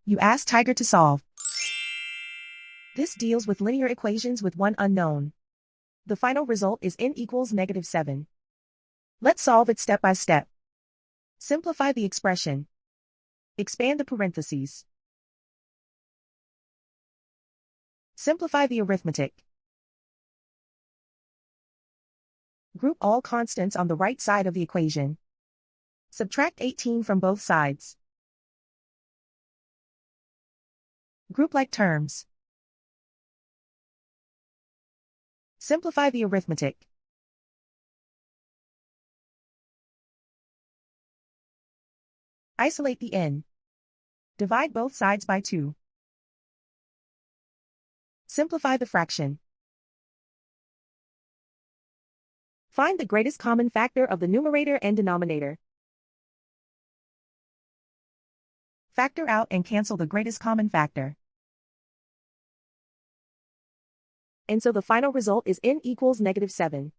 You ask Tiger to solve. This deals with linear equations with one unknown. The final result is n equals -7. Let's solve it step by step. Simplify the expression. Expand the parentheses. Simplify the arithmetic. Group all constants on the right side of the equation. Subtract 18 from both sides. Group like terms. Simplify the arithmetic. Isolate the n. Divide both sides by 2. Simplify the fraction. Find the greatest common factor of the numerator and denominator. Factor out and cancel the greatest common factor. And so the final result is n equals -7.